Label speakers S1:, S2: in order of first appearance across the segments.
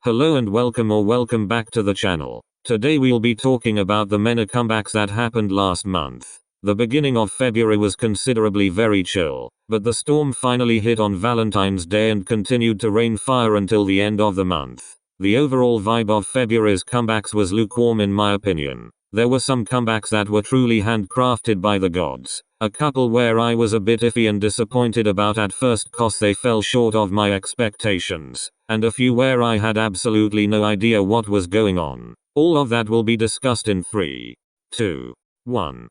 S1: Hello and welcome back to the channel. Today we'll be talking about the many comebacks that happened last month. The beginning of February was considerably very chill, but the storm finally hit on Valentine's Day and continued to rain fire until the end of the month. The overall vibe of February's comebacks was lukewarm in my opinion. There were some comebacks that were truly handcrafted by the gods. A couple where I was a bit iffy and disappointed about at first cause they fell short of my expectations. And a few where I had absolutely no idea what was going on. All of that will be discussed in 3, 2, 1.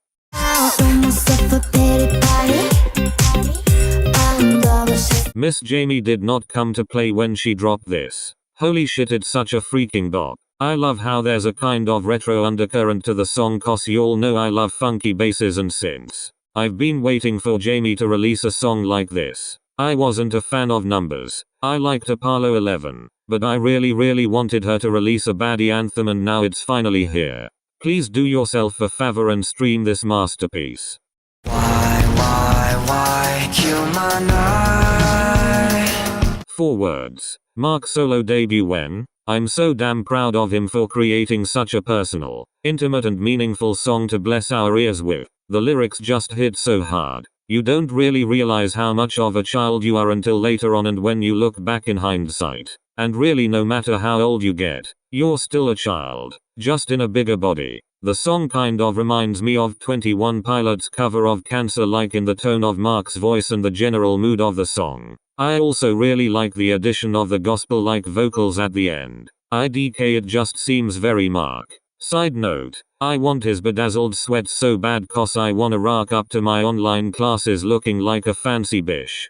S1: Miss Jamie did not come to play when she dropped this. Holy shit, it's such a freaking bop. I love how there's a kind of retro undercurrent to the song cause y'all know I love funky basses and synths. I've been waiting for Jamie to release a song like this. I wasn't a fan of Numbers. I liked Apollo 11, but I really wanted her to release a baddie anthem and now it's finally here. Please do yourself a favor and stream this masterpiece. Why, kill my night? 4 words. Mark solo debut when? I'm so damn proud of him for creating such a personal, intimate and meaningful song to bless our ears with. The lyrics just hit so hard. You don't really realize how much of a child you are until later on and when you look back in hindsight. And really no matter how old you get, you're still a child, just in a bigger body. The song kind of reminds me of 21 Pilots' cover of Cancer, like in the tone of Mark's voice and the general mood of the song. I also really like the addition of the gospel-like vocals at the end. IDK, it just seems very Mark. Side note, I want his bedazzled sweats so bad cause I wanna rock up to my online classes looking like a fancy bish.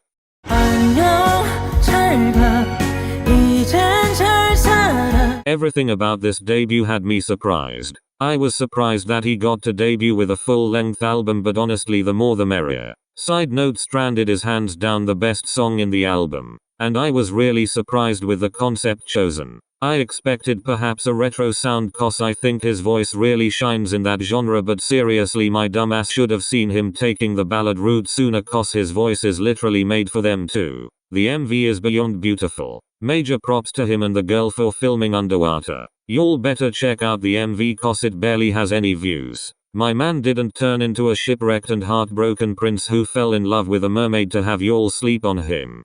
S1: Everything about this debut had me surprised. I was surprised that he got to debut with a full-length album, but honestly the more the merrier. Side note, Stranded is hands down the best song in the album, and I was really surprised with the concept chosen. I expected perhaps a retro sound cause I think his voice really shines in that genre, but seriously my dumbass should have seen him taking the ballad route sooner cause his voice is literally made for them too. The MV is beyond beautiful. Major props to him and the girl for filming underwater. Y'all better check out the MV cause it barely has any views. My man didn't turn into a shipwrecked and heartbroken prince who fell in love with a mermaid to have y'all sleep on him.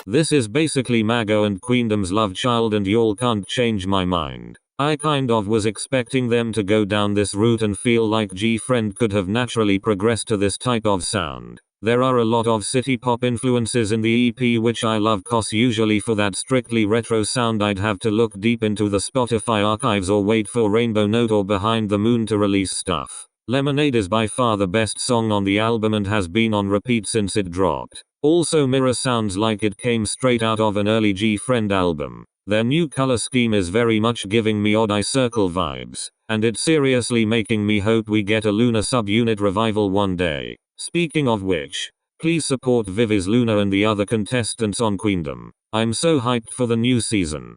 S1: This is basically Mago and Queendom's love child and y'all can't change my mind. I kind of was expecting them to go down this route and feel like G-Friend could have naturally progressed to this type of sound. There are a lot of city pop influences in the EP which I love cause usually for that strictly retro sound I'd have to look deep into the Spotify archives or wait for Rainbow Note or Behind the Moon to release stuff. Lemonade is by far the best song on the album and has been on repeat since it dropped. Also Mirror sounds like it came straight out of an early G-Friend album. Their new color scheme is very much giving me Odd Eye Circle vibes, and it's seriously making me hope we get a Luna subunit revival one day. Speaking of which, please support VIVIZ, Luna and the other contestants on Queendom. I'm so hyped for the new season.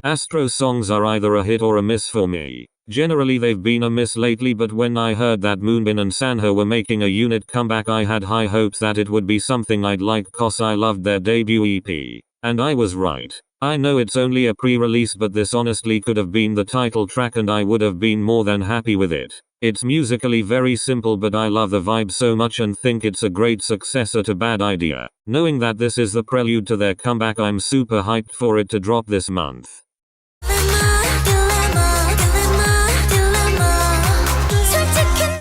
S1: ASTRO songs are either a hit or a miss for me. Generally they've been a miss lately, but when I heard that Moonbin and Sanha were making a unit comeback I had high hopes that it would be something I'd like cause I loved their debut EP. And I was right. I know it's only a pre-release, but this honestly could have been the title track and I would have been more than happy with it. It's musically very simple, but I love the vibe so much and think it's a great successor to Bad Idea. Knowing that this is the prelude to their comeback, I'm super hyped for it to drop this month.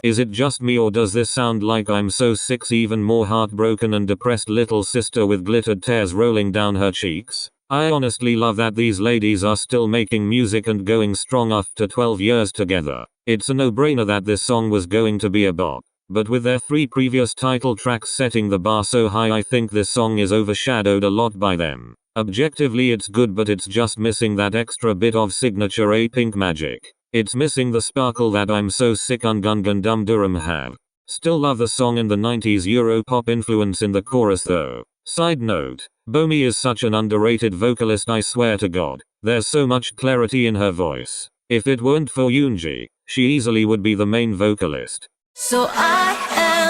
S1: Is it just me or does this sound like I'm so sick, even more heartbroken and depressed little sister with glittered tears rolling down her cheeks? I honestly love that these ladies are still making music and going strong after 12 years together. It's a no-brainer that this song was going to be a bop. But with their 3 previous title tracks setting the bar so high, I think this song is overshadowed a lot by them. Objectively it's good, but it's just missing that extra bit of signature Apink magic. It's missing the sparkle that I'm so sick Ungun Gundam Durham have. Still love the song and the 90s Europop influence in the chorus though. Side note, Bomi is such an underrated vocalist, I swear to God. There's so much clarity in her voice. If it weren't for Yoonji, she easily would be the main vocalist.
S2: So I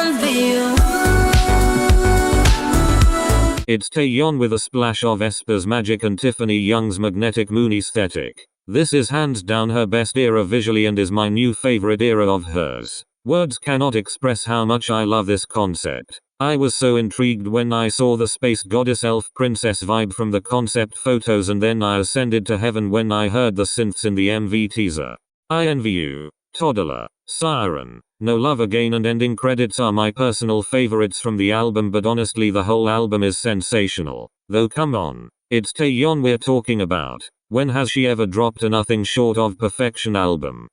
S2: envy you.
S1: It's Taeyeon with a splash of aespa's magic and Tiffany Young's magnetic moon aesthetic. This is hands down her best era visually and is my new favorite era of hers. Words cannot express how much I love this concept. I was so intrigued when I saw the space goddess elf princess vibe from the concept photos, and then I ascended to heaven when I heard the synths in the MV teaser. INVU, Toddler, Siren, No Love Again and ending credits are my personal favorites from the album, but honestly the whole album is sensational. Though come on, it's Taeyeon we're talking about. When has she ever dropped a nothing short of perfection album?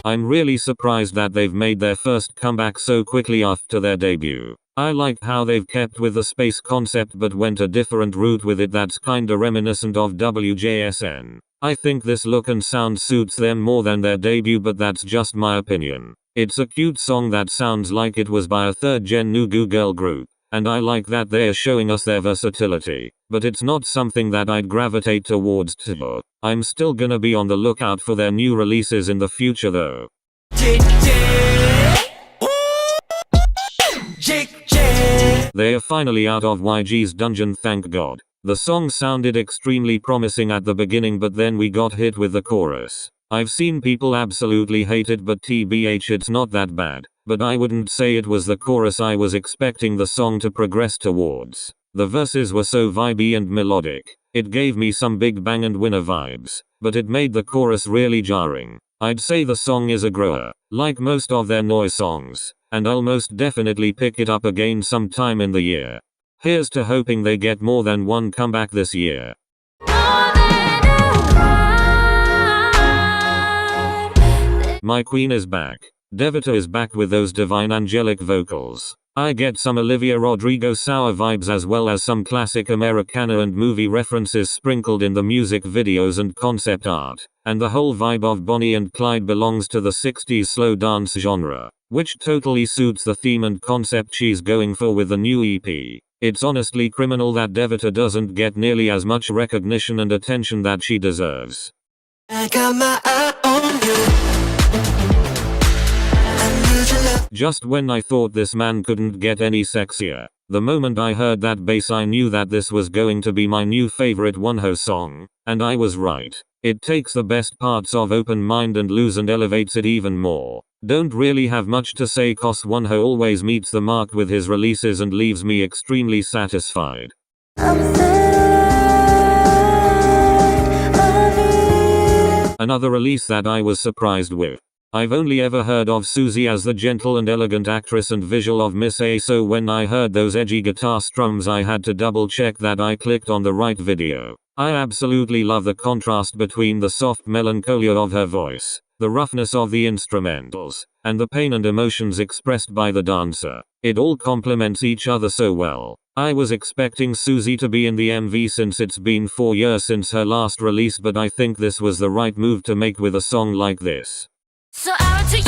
S1: I'm really surprised that they've made their first comeback so quickly after their debut. I like how they've kept with the space concept but went a different route with it that's kinda reminiscent of WJSN. I think this look and sound suits them more than their debut, but that's just my opinion. It's a cute song that sounds like it was by a third-gen Nugu girl group, and I like that they're showing us their versatility, but it's not something that I'd gravitate towards too. I'm still gonna be on the lookout for their new releases in the future though. They are finally out of YG's dungeon, thank God. The song sounded extremely promising at the beginning, but then we got hit with the chorus. I've seen people absolutely hate it, but TBH it's not that bad. But I wouldn't say it was the chorus I was expecting the song to progress towards. The verses were so vibey and melodic. It gave me some Big Bang and Winner vibes, but it made the chorus really jarring. I'd say the song is a grower, like most of their noise songs, and I'll most definitely pick it up again sometime in the year. Here's to hoping they get more than one comeback this year. My queen is back. DeVita is back with those divine angelic vocals. I get some Olivia Rodrigo sour vibes as well as some classic Americana and movie references sprinkled in the music videos and concept art. And the whole vibe of Bonnie and Clyde belongs to the 60s slow dance genre, which totally suits the theme and concept she's going for with the new EP. It's honestly criminal that DeVita doesn't get nearly as much recognition and attention that she deserves.
S2: I got my eye on you.
S1: Just when I thought this man couldn't get any sexier, the moment I heard that bass I knew that this was going to be my new favorite WONHO song, and I was right. It takes the best parts of Open Mind and Lose and elevates it even more. Don't really have much to say cause WONHO always meets the mark with his releases and leaves me extremely satisfied. Another release that I was surprised with. I've only ever heard of Suzy as the gentle and elegant actress and visual of Miss A, so when I heard those edgy guitar strums I had to double check that I clicked on the right video. I absolutely love the contrast between the soft melancholia of her voice, the roughness of the instrumentals, and the pain and emotions expressed by the dancer. It all complements each other so well. I was expecting Suzy to be in the MV since it's been 4 years since her last release, but I think this was the right move to make with a song like this.
S2: So out to you.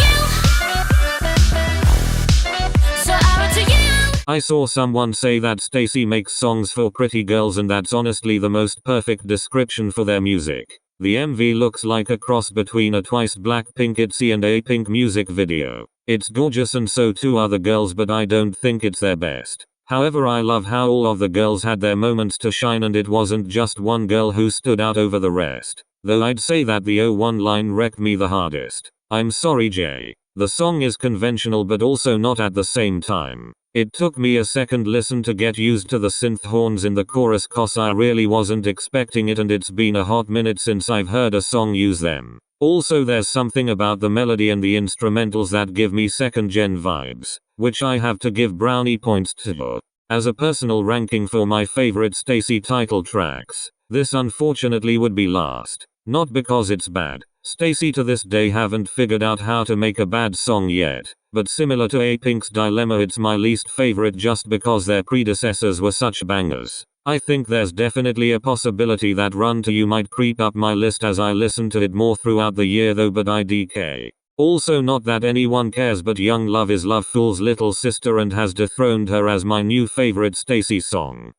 S2: So out to you.
S1: I saw someone say that STAYC makes songs for pretty girls, and that's honestly the most perfect description for their music. The MV looks like a cross between a Twice Blackpink ITZY and a Apink music video. It's gorgeous and so too are the girls, but I don't think it's their best. However, I love how all of the girls had their moments to shine and it wasn't just one girl who stood out over the rest. Though I'd say that the O1 line wrecked me the hardest. I'm sorry Jay. The song is conventional but also not at the same time. It took me a second listen to get used to the synth horns in the chorus cause I really wasn't expecting it, and it's been a hot minute since I've heard a song use them. Also there's something about the melody and the instrumentals that give me second gen vibes, which I have to give brownie points to. As a personal ranking for my favorite STAYC title tracks, this unfortunately would be last. Not because it's bad. STAYC to this day haven't figured out how to make a bad song yet, but similar to Apink's Dilemma, it's my least favorite just because their predecessors were such bangers. I think there's definitely a possibility that Run to You might creep up my list as I listen to it more throughout the year though, but IDK. Also, not that anyone cares, but Young Love is Love Fool's little sister and has dethroned her as my new favorite STAYC song.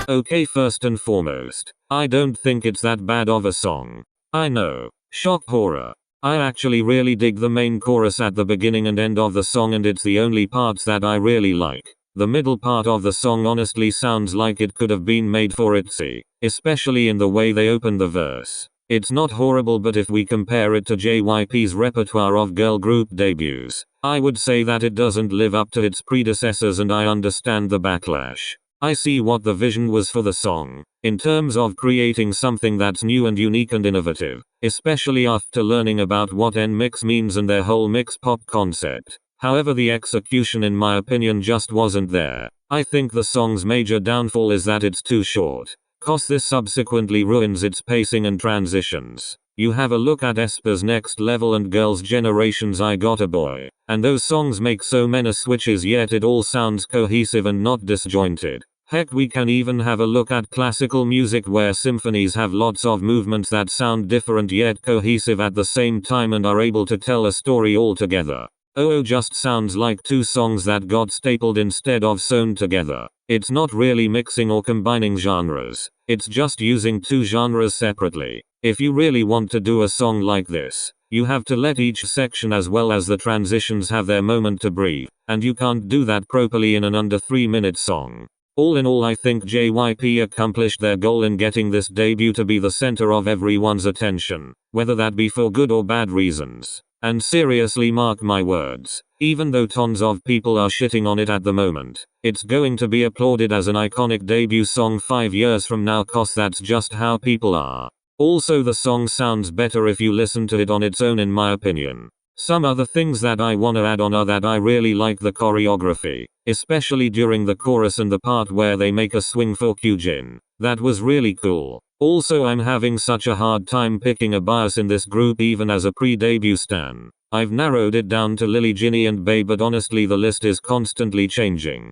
S1: Okay, first and foremost, I don't think it's that bad of a song. I know. Shock horror. I actually really dig the main chorus at the beginning and end of the song, and it's the only parts that I really like. The middle part of the song honestly sounds like it could have been made for ITZY, especially in the way they open the verse. It's not horrible, but if we compare it to JYP's repertoire of girl group debuts, I would say that it doesn't live up to its predecessors, and I understand the backlash. I see what the vision was for the song, in terms of creating something that's new and unique and innovative, especially after learning about what NMIXX means and their whole mix pop concept. However, the execution in my opinion just wasn't there. I think the song's major downfall is that it's too short, cause this subsequently ruins its pacing and transitions. You have a look at aespa's Next Level and Girls' Generation's I Got a Boy, and those songs make so many switches, yet it all sounds cohesive and not disjointed. Heck, we can even have a look at classical music where symphonies have lots of movements that sound different yet cohesive at the same time and are able to tell a story altogether. Oh, just sounds like two songs that got stapled instead of sewn together. It's not really mixing or combining genres, it's just using two genres separately. If you really want to do a song like this, you have to let each section as well as the transitions have their moment to breathe, and you can't do that properly in an under 3-minute song. All in all, I think JYP accomplished their goal in getting this debut to be the center of everyone's attention, whether that be for good or bad reasons. And seriously, mark my words, even though tons of people are shitting on it at the moment, it's going to be applauded as an iconic debut song 5 years from now, cause that's just how people are. Also, the song sounds better if you listen to it on its own, in my opinion. Some other things that I wanna add on are that I really like the choreography, especially during the chorus and the part where they make a swing for JIKJIN. That was really cool. Also, I'm having such a hard time picking a bias in this group even as a pre-debut stan. I've narrowed it down to Lily, Ginny and Bae, but honestly the list is constantly changing.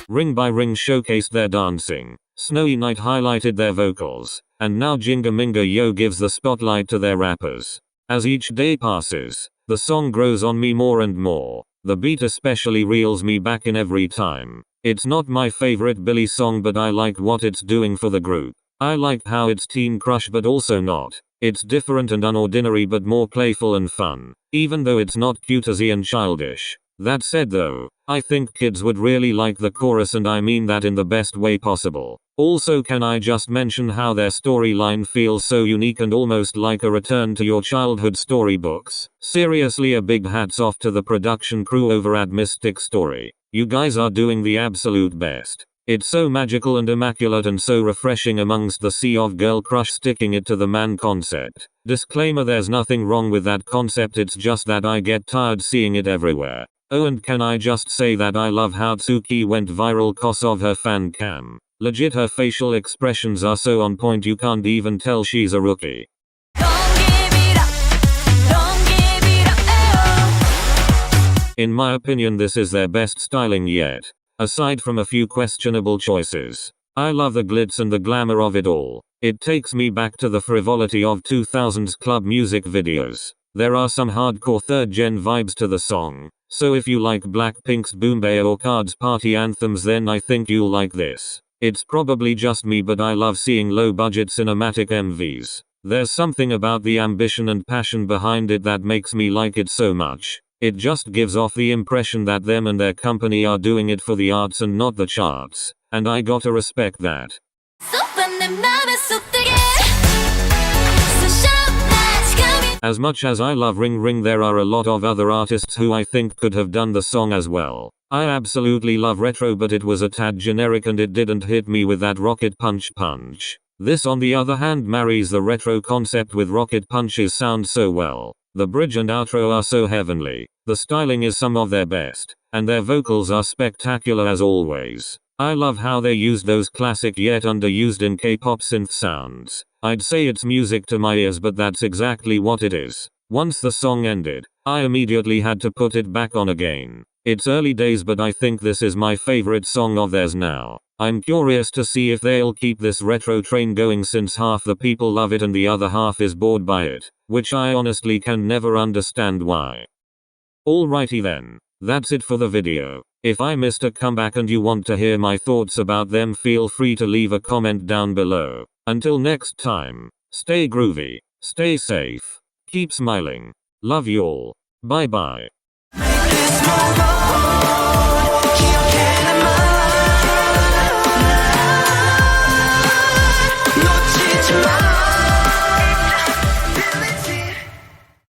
S1: Ring by Ring showcased their dancing. Snowy Night highlighted their vocals. And now GingaMingaYo gives the spotlight to their rappers. As each day passes, the song grows on me more and more. The beat especially reels me back in every time. It's not my favorite Billlie song, but I like what it's doing for the group. I like how it's teen crush but also not. It's different and unordinary but more playful and fun, even though it's not cutesy and childish. That said though, I think kids would really like the chorus, and I mean that in the best way possible. Also, can I just mention how their storyline feels so unique and almost like a return to your childhood storybooks? Seriously, a big hats off to the production crew over at Mystic Story. You guys are doing the absolute best. It's so magical and immaculate and so refreshing amongst the sea of girl crush sticking it to the man concept. Disclaimer, there's nothing wrong with that concept, it's just that I get tired seeing it everywhere. Oh, and can I just say that I love how Tsuki went viral cause of her fan cam. Legit, her facial expressions are so on point you can't even tell she's a rookie. In my opinion, this is their best styling yet, aside from a few questionable choices. I love the glitz and the glamour of it all. It takes me back to the frivolity of 2000s club music videos. There are some hardcore third-gen vibes to the song, so if you like Blackpink's Boom Bae or Card's party anthems, then I think you'll like this. It's probably just me, but I love seeing low-budget cinematic MVs. There's something about the ambition and passion behind it that makes me like it so much. It just gives off the impression that them and their company are doing it for the arts and not the charts, and I gotta respect that. As much as I love Ring Ring, there are a lot of other artists who I think could have done the song as well. I absolutely love Retro, but it was a tad generic and it didn't hit me with that rocket punch. This on the other hand marries the retro concept with rocket punches sound so well. The bridge and outro are so heavenly. The styling is some of their best, and their vocals are spectacular as always. I love how they used those classic yet underused in K-pop synth sounds. I'd say it's music to my ears, but that's exactly what it is. Once the song ended, I immediately had to put it back on again. It's early days, but I think this is my favorite song of theirs now. I'm curious to see if they'll keep this retro train going, since half the people love it and the other half is bored by it, which I honestly can never understand why. Alrighty then. That's it for the video. If I missed a comeback and you want to hear my thoughts about them, feel free to leave a comment down below. Until next time, stay groovy, stay safe, keep smiling. Love y'all. Bye bye.